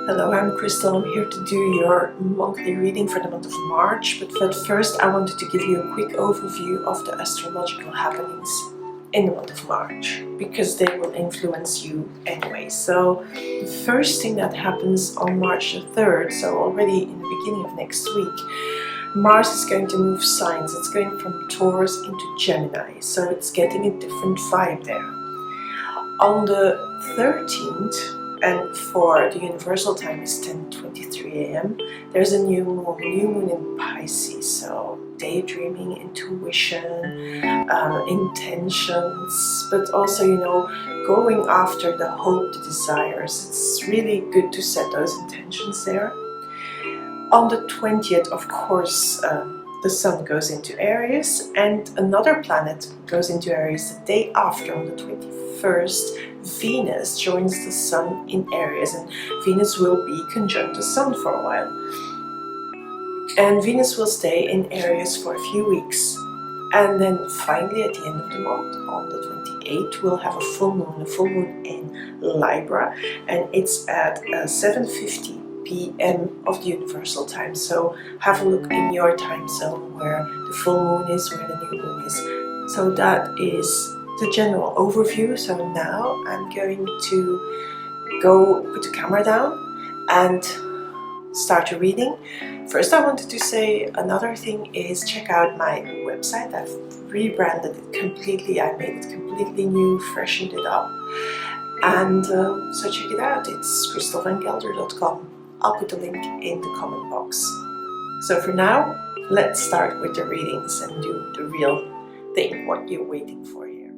Hello, I'm Christel. I'm here to do your monthly reading for the month of March. But first, I wanted to give you a quick overview of the astrological happenings in the month of March, because they will influence you anyway. So the first thing that happens on March the 3rd, so already in the beginning of next week, Mars is going to move signs. It's going from Taurus into Gemini, so it's getting a different vibe there. On the 13th, and for the universal time is 10:23 a.m., there's a new moon in Pisces, so daydreaming, intuition, intentions, but also, going after the hope, the desires. It's really good to set those intentions there. On the 20th, of course, the Sun goes into Aries, and another planet goes into Aries the day after. On the 21st, Venus joins the Sun in Aries, and Venus will be conjunct the Sun for a while. And Venus will stay in Aries for a few weeks. And then finally, at the end of the month, on the 28th, we'll have a full moon in Libra, and it's at 7:50 p.m. of the universal time. So have a look in your time zone where the full moon is, where the new moon is. So that is the general overview. So now I'm going to go put the camera down and start your reading. First, I wanted to say another thing is check out my website. I've rebranded it completely. I made it completely new, freshened it up. And so check it out. It's christelvangelder.com. I'll put the link in the comment box. So for now, let's start with the readings and do the real thing, what you're waiting for here.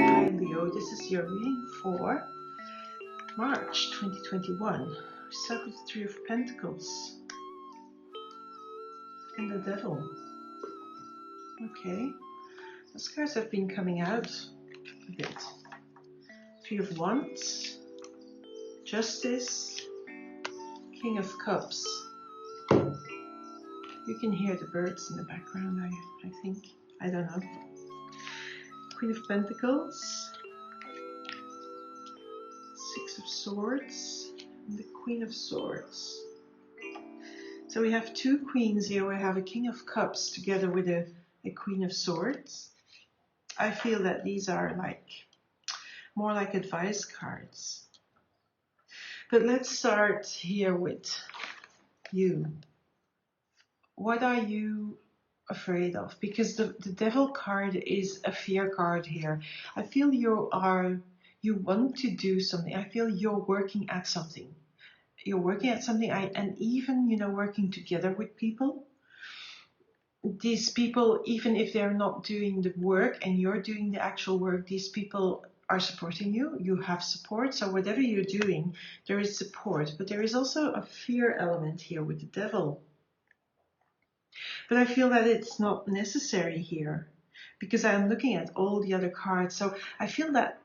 Hi Leo, this is your reading for March 2021. We start with the Three of Pentacles and the Devil. Okay, those cards have been coming out a bit. Three of Wands, Justice, King of Cups. You can hear the birds in the background, I think. I don't know. Queen of Pentacles, Six of Swords, and the Queen of Swords. So we have two queens here. We have a King of Cups together with a Queen of Swords. I feel that these are more like advice cards. But let's start here with you. What are you afraid of? Because the Devil card is a fear card here. I feel you want to do something. I feel you're working at something. You're working at something, and even, working together with people. These people, even if they're not doing the work and you're doing the actual work, these people are supporting you. You have support. So whatever you're doing, there is support. But there is also a fear element here with the Devil. But I feel that it's not necessary here, because I'm looking at all the other cards. So I feel that,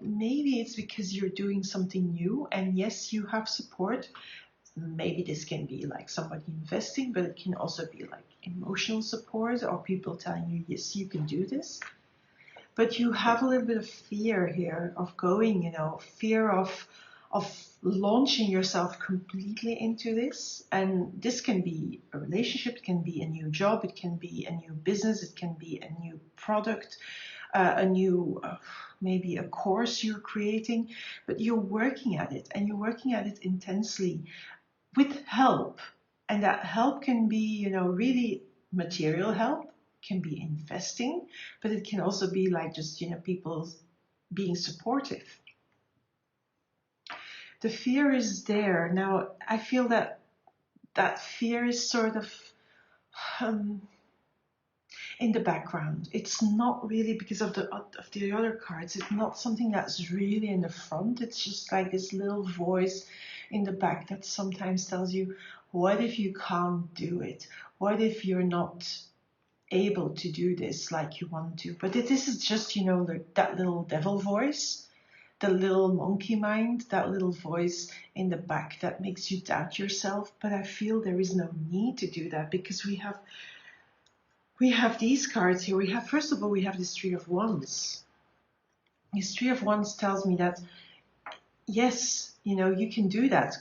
maybe it's because you're doing something new, and yes, you have support. Maybe this can be like somebody investing, but it can also be like emotional support or people telling you, yes, you can do this. But you have a little bit of fear here of going, fear of launching yourself completely into this. And this can be a relationship, it can be a new job, it can be a new business, it can be a new product, a new, maybe a course you're creating, but you're working at it, and you're working at it intensely with help. And that help can be, really material help, can be investing, but it can also be like just, people being supportive. The fear is there. Now, I feel that fear is sort of in the background. It's not really because of the other cards. It's not something that's really in the front. It's just like this little voice in the back that sometimes tells you, what if you can't do it? What if you're not able to do this like you want to? But this is just, that little devil voice, the little monkey mind, that little voice in the back that makes you doubt yourself. But I feel there is no need to do that, because we have these cards here. First of all, we have this Three of Wands. This Three of Wands tells me that yes, you can do that.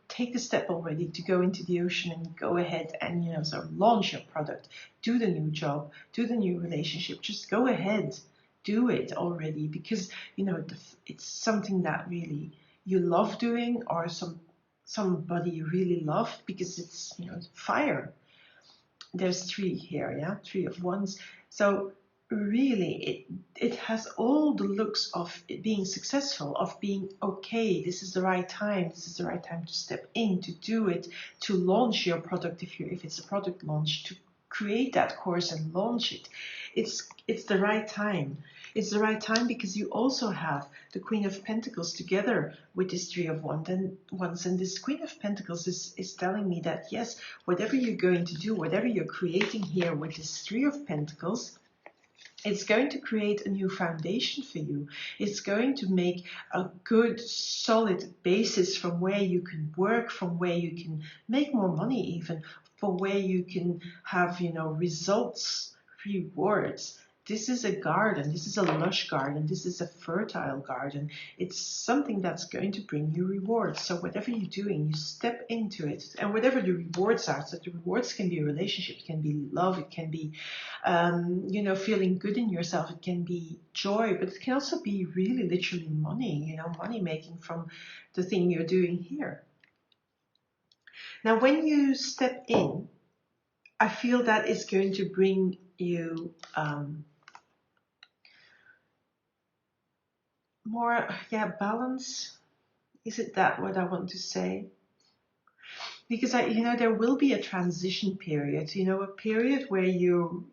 Take the step already to go into the ocean and go ahead and, sort of launch your product, do the new job, do the new relationship. Just go ahead, do it already, because, it's something that really you love doing, or somebody you really love, because it's, fire. There's 3 here, yeah, 3 of Wands. So really, it has all the looks of it being successful, of being okay. This is the right time. This is the right time to step in, to do it, to launch your product if it's a product launch, to create that course and launch it. It's the right time. It's the right time because you also have the Queen of Pentacles together with this 3 of Wands, and this Queen of Pentacles is telling me that yes, whatever you're going to do, whatever you're creating here with this 3 of Pentacles, it's going to create a new foundation for you. It's going to make a good, solid basis from where you can work, from where you can make more money even, for where you can have, results, rewards. This is a garden. This is a lush garden. This is a fertile garden. It's something that's going to bring you rewards. So whatever you're doing, you step into it. And whatever the rewards are, so the rewards can be a relationship, it can be love, it can be feeling good in yourself. It can be joy, but it can also be really literally money, money making from the thing you're doing here. Now, when you step in, I feel that it's going to bring you more, balance. Is it that what I want to say? Because there will be a transition period, a period where you're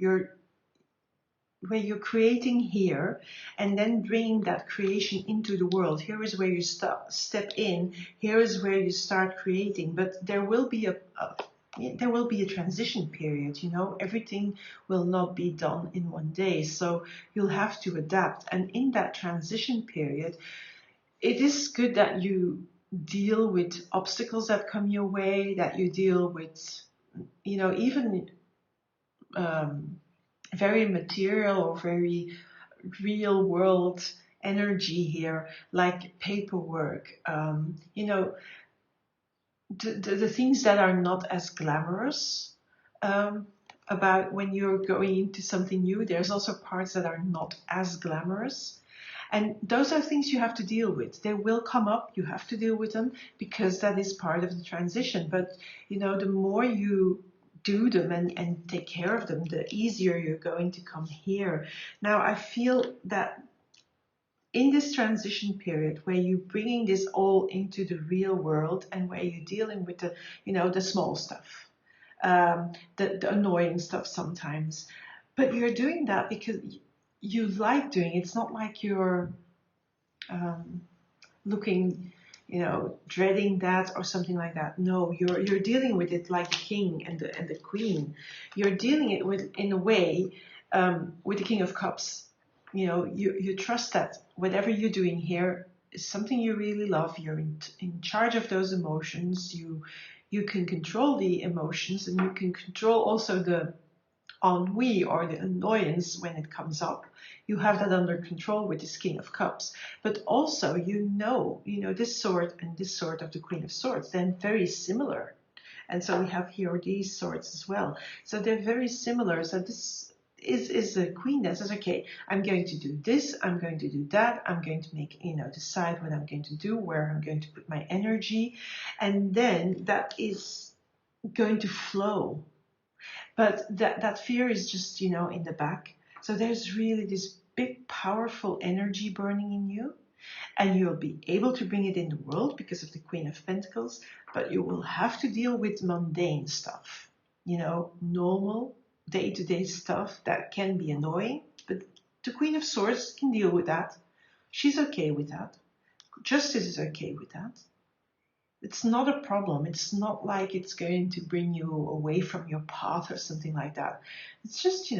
creating here and then bringing that creation into the world. Here is where you step in. Here is where you start creating. But there will be a transition period. Everything will not be done in one day. So you'll have to adapt. And in that transition period, it is good that you deal with obstacles that come your way, that you deal with, even very material or very real world energy here, like paperwork, the things that are not as glamorous about when you're going into something new. There's also parts that are not as glamorous. And those are things you have to deal with. They will come up, you have to deal with them, because that is part of the transition. But, the more you do them and take care of them, the easier you're going to come here. Now, I feel that in this transition period where you're bringing this all into the real world and where you're dealing with the small stuff, the annoying stuff sometimes, but you're doing that because you like doing it. It's not like you're looking, dreading that or something like that. No, you're dealing with it like the king and the queen. You're dealing it with in a way with the King of Cups. You trust that whatever you're doing here is something you really love. You're in charge of those emotions. You can control the emotions, and you can control also the ennui or the annoyance when it comes up. You have that under control with this King of Cups. But also, this sword and this sword of the Queen of Swords, they're very similar. And so we have here these swords as well. So they're very similar. So this is a queen that says, okay, I'm going to do this, I'm going to do that, I'm going to make, decide what I'm going to do, where I'm going to put my energy. And then that is going to flow. But that fear is just, in the back. So there's really this big, powerful energy burning in you. And you'll be able to bring it in the world because of the Queen of Pentacles. But you will have to deal with mundane stuff. Normal, day-to-day stuff that can be annoying. But the Queen of Swords can deal with that. She's okay with that. Justice is okay with that. It's not a problem. It's not like it's going to bring you away from your path or something like that. It's just,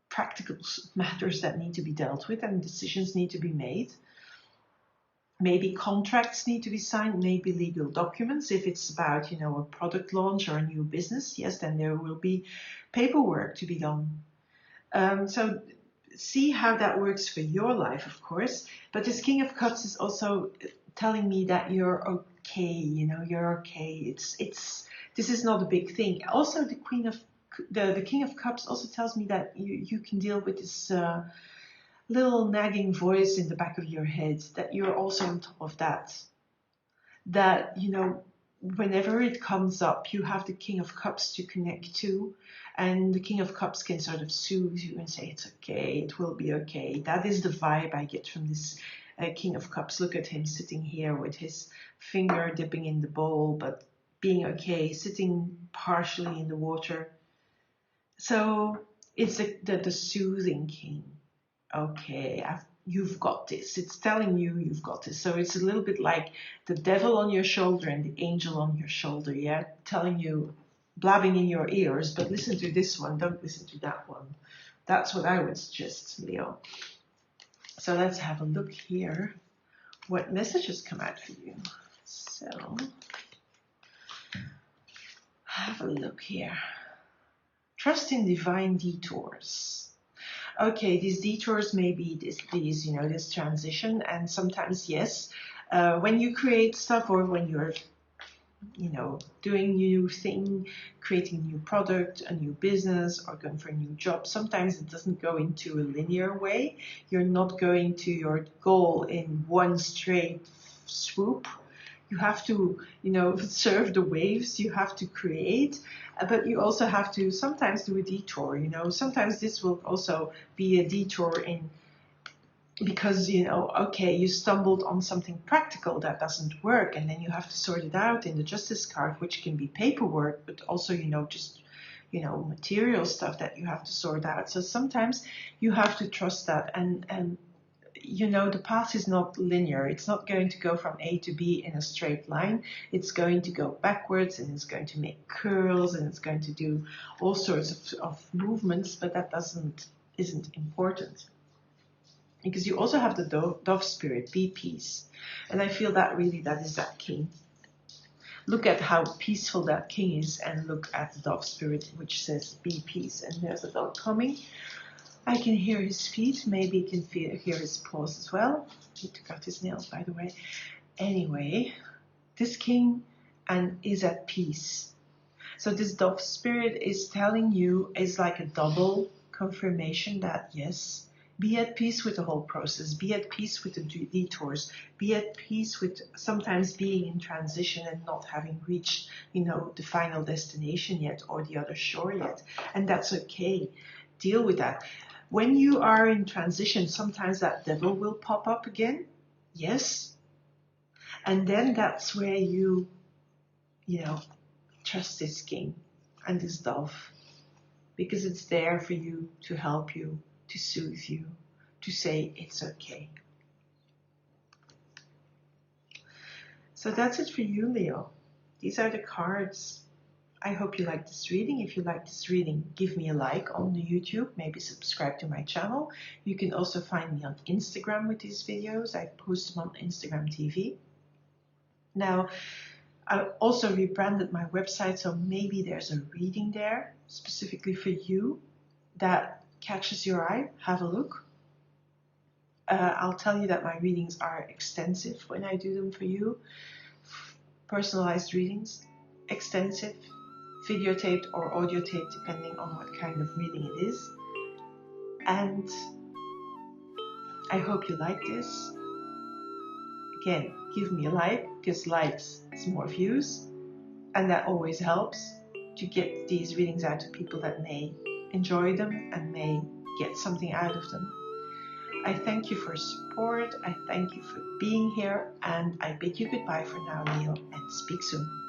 practical matters that need to be dealt with and decisions need to be made. Maybe contracts need to be signed, maybe legal documents. If it's about, a product launch or a new business, yes, then there will be paperwork to be done. So see how that works for your life, of course. But this King of Cups is also telling me that you're okay, you know, you're okay. This is not a big thing. Also, the King of Cups also tells me that you can deal with this little nagging voice in the back of your head, that you're also on top of that. That, you know, whenever it comes up, you have the King of Cups to connect to, and the King of Cups can sort of soothe you and say, it's okay, it will be okay. That is the vibe I get from this King of Cups. Look at him sitting here with his finger dipping in the bowl, but being okay, sitting partially in the water. So it's the soothing king. Okay, you've got this. It's telling you you've got this. So it's a little bit like the devil on your shoulder and the angel on your shoulder, yeah? Telling you, blabbing in your ears, but listen to this one, don't listen to that one. That's what I would suggest, Leo. So let's have a look here. What messages come out for you? So, have a look here. Trust in divine detours. Okay, these detours may be these, you know, this transition, and sometimes, yes, when you create stuff or when you're, you know, doing new thing, creating a new product, a new business, or going for a new job, sometimes it doesn't go into a linear way. You're not going to your goal in one straight swoop. You have to, you know, surf the waves, you have to create, but you also have to sometimes do a detour, you know. Sometimes this will also be a detour because, you know, okay, you stumbled on something practical that doesn't work, and then you have to sort it out in the Justice card, which can be paperwork, but also, you know, just, you know, material stuff that you have to sort out. So sometimes you have to trust that, and you know, the path is not linear. It's not going to go from A to B in a straight line. It's going to go backwards, and it's going to make curls, and it's going to do all sorts of movements, but that isn't important. Because you also have the dove spirit, be peace. And I feel that really that is that king. Look at how peaceful that king is, and look at the dove spirit, which says be peace. And there's a dog coming. I can hear his feet, maybe you can hear his paws as well. He took out his nails, by the way. Anyway, this king is at peace. So this dove spirit is telling you, is like a double confirmation that yes, be at peace with the whole process, be at peace with the detours, be at peace with sometimes being in transition and not having reached, you know, the final destination yet or the other shore yet. And that's okay. Deal with that. When you are in transition, sometimes that devil will pop up again. Yes. And then that's where you know, trust this king and this dove, because it's there for you to help you, to soothe you, to say it's okay. So that's it for you, Leo. These are the cards. I hope you like this reading. If you like this reading, give me a like on the YouTube, maybe subscribe to my channel. You can also find me on Instagram with these videos. I post them on Instagram TV. Now, I also rebranded my website, so maybe there's a reading there specifically for you that catches your eye. Have a look. I'll tell you that my readings are extensive when I do them for you. Personalized readings, extensive, videotaped or audio taped, depending on what kind of reading it is. And I hope you like this. Again, give me a like, because likes is more views, and that always helps to get these readings out to people that may enjoy them and may get something out of them. I thank you for support, I thank you for being here, and I bid you goodbye for now, Leo, and speak soon.